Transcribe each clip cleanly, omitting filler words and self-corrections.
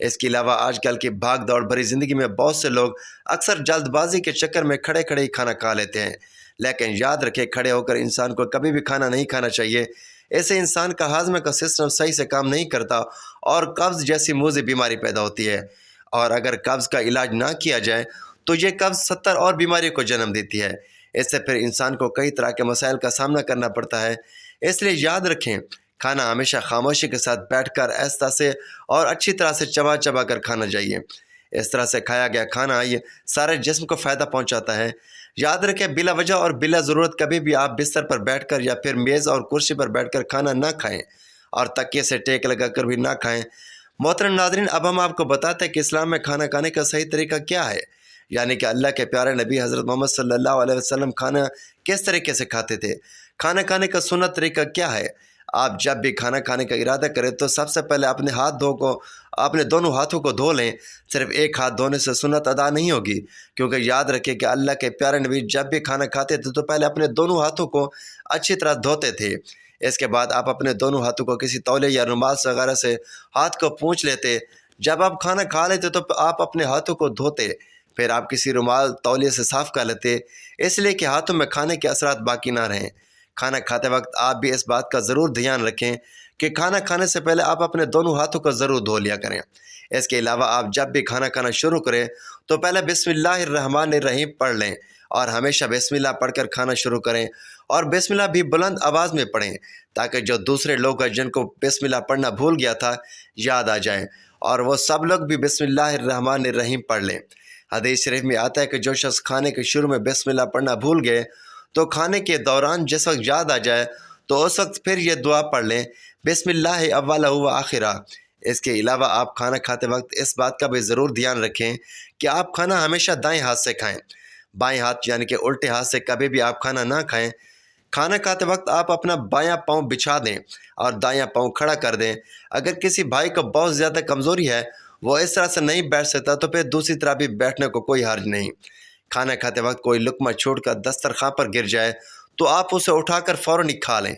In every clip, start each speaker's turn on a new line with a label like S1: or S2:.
S1: اس کے علاوہ آج کل کی بھاگ دوڑ بھری زندگی میں بہت سے لوگ اکثر جلد بازی کے چکر میں کھڑے کھڑے ہی کھانا کھا لیتے ہیں، لیکن یاد رکھیں کھڑے ہو کر انسان کو کبھی بھی کھانا نہیں کھانا چاہیے۔ ایسے انسان کا ہاضمے کا سسٹم صحیح سے کام نہیں کرتا اور قبض جیسی موذی بیماری پیدا ہوتی ہے، اور اگر قبض کا علاج نہ کیا جائے تو یہ قبض 70 اور بیماریوں کو جنم دیتی ہے۔ اس سے پھر انسان کو کئی طرح کے مسائل کا سامنا کرنا پڑتا ہے۔ اس لیے یاد رکھیں کھانا ہمیشہ خاموشی کے ساتھ بیٹھ کر آہستہ سے اور اچھی طرح سے چبا چبا کر کھانا چاہیے۔ اس طرح سے کھایا گیا کھانا یہ سارے جسم کو فائدہ پہنچاتا ہے۔ یاد رکھیں بلا وجہ اور بلا ضرورت کبھی بھی آپ بستر پر بیٹھ کر یا پھر میز اور کرسی پر بیٹھ کر کھانا نہ کھائیں، اور تکیے سے ٹیک لگا کر بھی نہ کھائیں۔ محترم ناظرین، اب ہم آپ کو بتاتے ہیں کہ اسلام میں کھانا کھانے کا صحیح طریقہ کیا ہے، یعنی کہ اللہ کے پیارے نبی حضرت محمد صلی اللہ علیہ وسلم کھانا کس طریقے سے کھاتے تھے۔ کھانا کھانے کا سنت طریقہ کیا ہے؟ آپ جب بھی کھانا کھانے کا ارادہ کریں تو سب سے پہلے اپنے دونوں ہاتھوں کو دھو لیں۔ صرف ایک ہاتھ دھونے سے سنت ادا نہیں ہوگی، کیونکہ یاد رکھیں کہ اللہ کے پیارے نبی جب بھی کھانا کھاتے تھے تو پہلے اپنے دونوں ہاتھوں کو اچھی طرح دھوتے تھے۔ اس کے بعد آپ اپنے دونوں ہاتھوں کو کسی تولے یا رومال وغیرہ سے ہاتھ کو پونچھ لیتے۔ جب آپ کھانا کھا لیتے تو آپ اپنے ہاتھوں کو دھوتے، پھر آپ کسی رومال تولیے سے صاف کر لیتے، اس لیے کہ ہاتھوں میں کھانے کے اثرات باقی نہ رہیں۔ کھانا کھاتے وقت آپ بھی اس بات کا ضرور دھیان رکھیں کہ کھانا کھانے سے پہلے آپ اپنے دونوں ہاتھوں کو ضرور دھو لیا کریں۔ اس کے علاوہ آپ جب بھی کھانا کھانا شروع کریں تو پہلے بسم اللہ الرحمن الرحیم پڑھ لیں، اور ہمیشہ بسم اللہ پڑھ کر کھانا شروع کریں، اور بسم اللہ بھی بلند آواز میں پڑھیں تاکہ جو دوسرے لوگ ہیں جن کو بسم اللہ پڑھنا بھول گیا تھا یاد آ جائیں، اور وہ سب لوگ بھی بسم اللہ الرحمن الرحیم پڑھ لیں۔ حدیث شریف میں آتا ہے کہ جو شخص کھانے کے شروع میں بسم اللہ پڑھنا بھول گئے تو کھانے کے دوران جس وقت یاد آ جائے تو اس وقت پھر یہ دعا پڑھ لیں، بسم اللہ اولہ و آخرہ۔ اس کے علاوہ آپ کھانا کھاتے وقت اس بات کا بھی ضرور دھیان رکھیں کہ آپ کھانا ہمیشہ دائیں ہاتھ سے کھائیں، بائیں ہاتھ یعنی کہ الٹے ہاتھ سے کبھی بھی آپ کھانا نہ کھائیں۔ کھانا کھاتے وقت آپ اپنا بایاں پاؤں بچھا دیں اور دایاں پاؤں کھڑا کر دیں۔ اگر کسی بھائی کو بہت زیادہ کمزوری ہے، وہ اس طرح سے نہیں بیٹھ سکتا، تو پھر دوسری طرح بھی بیٹھنے کو کوئی حرج نہیں۔ کھانا کھاتے وقت کوئی لقمہ چھوٹ کر دسترخوان پر گر جائے تو آپ اسے اٹھا کر فوراً ہی کھا لیں،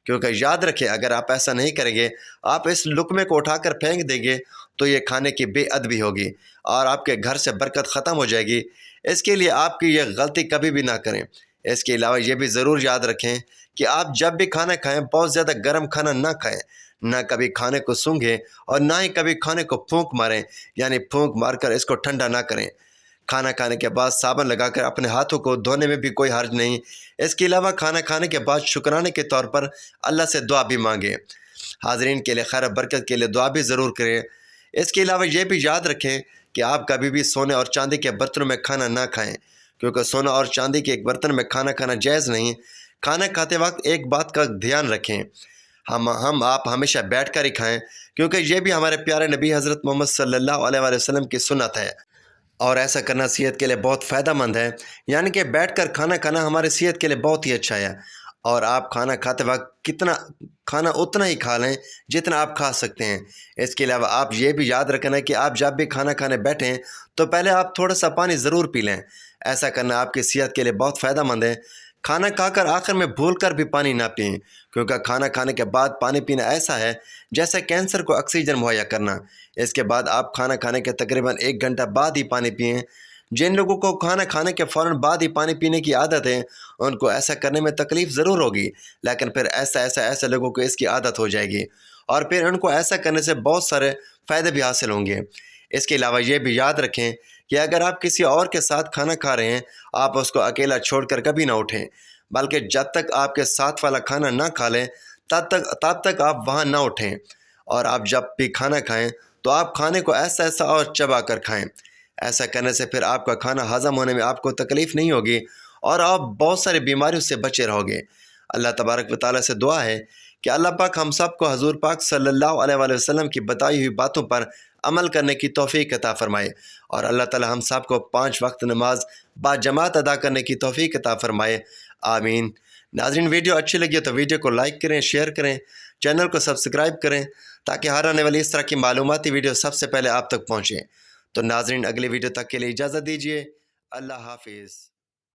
S1: کیونکہ یاد رکھیں اگر آپ ایسا نہیں کریں گے، آپ اس لقمے کو اٹھا کر پھینک دیں گے تو یہ کھانے کی بے ادبی ہوگی اور آپ کے گھر سے برکت ختم ہو جائے گی۔ اس کے لیے آپ کی یہ غلطی کبھی بھی نہ کریں۔ اس کے علاوہ یہ بھی ضرور یاد رکھیں کہ آپ جب بھی کھانا کھائیں بہت زیادہ گرم کھانا نہ کھائیں، نہ کبھی کھانے کو سونگھیں اور نہ ہی کبھی کھانے کو پھونک ماریں، یعنی پھونک مار کر اس کو ٹھنڈا نہ کریں۔ کھانا کھانے کے بعد صابن لگا کر اپنے ہاتھوں کو دھونے میں بھی کوئی حرج نہیں۔ اس کے علاوہ کھانا کھانے کے بعد شکرانے کے طور پر اللہ سے دعا بھی مانگیں۔ حاضرین کے لیے خیر و برکت کے لیے دعا بھی ضرور کریں۔ اس کے علاوہ یہ بھی یاد رکھیں کہ آپ کبھی بھی سونے اور چاندی کے برتنوں میں کھانا نہ کھائیں، کیونکہ سونا اور چاندی کے ایک برتن میں کھانا کھانا جائز نہیں۔ کھانا کھاتے وقت ایک بات کا دھیان رکھیں، آپ ہمیشہ بیٹھ کر ہی کھائیں، کیونکہ یہ بھی ہمارے پیارے نبی حضرت محمد صلی اللہ علیہ وسلم کی سنت ہے، اور ایسا کرنا صحت کے لیے بہت فائدہ مند ہے۔ یعنی کہ بیٹھ کر کھانا کھانا ہماری صحت کے لیے بہت ہی اچھا ہے، اور آپ کھانا کھاتے وقت کھانا اتنا ہی کھا لیں جتنا آپ کھا سکتے ہیں۔ اس کے علاوہ آپ یہ بھی یاد رکھنا کہ آپ جب بھی کھانا کھانے بیٹھیں تو پہلے آپ تھوڑا سا پانی ضرور پی لیں۔ ایسا کرنا آپ کی صحت کے لیے بہت فائدہ مند ہے۔ کھانا کھا کر آخر میں بھول کر بھی پانی نہ پئیں، کیونکہ کھانا کھانے کے بعد پانی پینا ایسا ہے جیسے کینسر کو آکسیجن مہیا کرنا۔ اس کے بعد آپ کھانا کھانے کے تقریباً 1 گھنٹہ بعد ہی پانی پئیں۔ جن لوگوں کو کھانا کھانے کے فوراً بعد ہی پانی پینے کی عادت ہے ان کو ایسا کرنے میں تکلیف ضرور ہوگی، لیکن پھر ایسے لوگوں کو اس کی عادت ہو جائے گی، اور پھر ان کو ایسا کرنے سے بہت سارے فائدے بھی حاصل ہوں گے۔ اس کے علاوہ یہ بھی یاد رکھیں کہ اگر آپ کسی اور کے ساتھ کھانا کھا رہے ہیں، آپ اس کو اکیلا چھوڑ کر کبھی نہ اٹھیں، بلکہ جب تک آپ کے ساتھ والا کھانا نہ کھا لیں تب تک آپ وہاں نہ اٹھیں، اور آپ جب بھی کھانا کھائیں تو آپ کھانے کو ایسا اور چبا کر کھائیں۔ ایسا کرنے سے پھر آپ کا کھانا ہضم ہونے میں آپ کو تکلیف نہیں ہوگی اور آپ بہت ساری بیماریوں سے بچے رہو گے۔ اللہ تبارک و تعالیٰ سے دعا ہے کہ اللہ پاک ہم سب کو حضور پاک صلی اللہ علیہ وآلہ وسلم کی بتائی ہوئی باتوں پر عمل کرنے کی توفیق عطا فرمائے، اور اللہ تعالیٰ ہم سب کو 5 وقت نماز با جماعت ادا کرنے کی توفیق عطا فرمائے، آمین۔ ناظرین، ویڈیو اچھی لگی تو ویڈیو کو لائک کریں، شیئر کریں، چینل کو سبسکرائب کریں تاکہ ہر آنے والی اس طرح کی معلوماتی ویڈیو سب سے پہلے آپ تک پہنچیں۔ تو ناظرین، اگلی ویڈیو تک کے لیے اجازت دیجیے۔ اللہ حافظ۔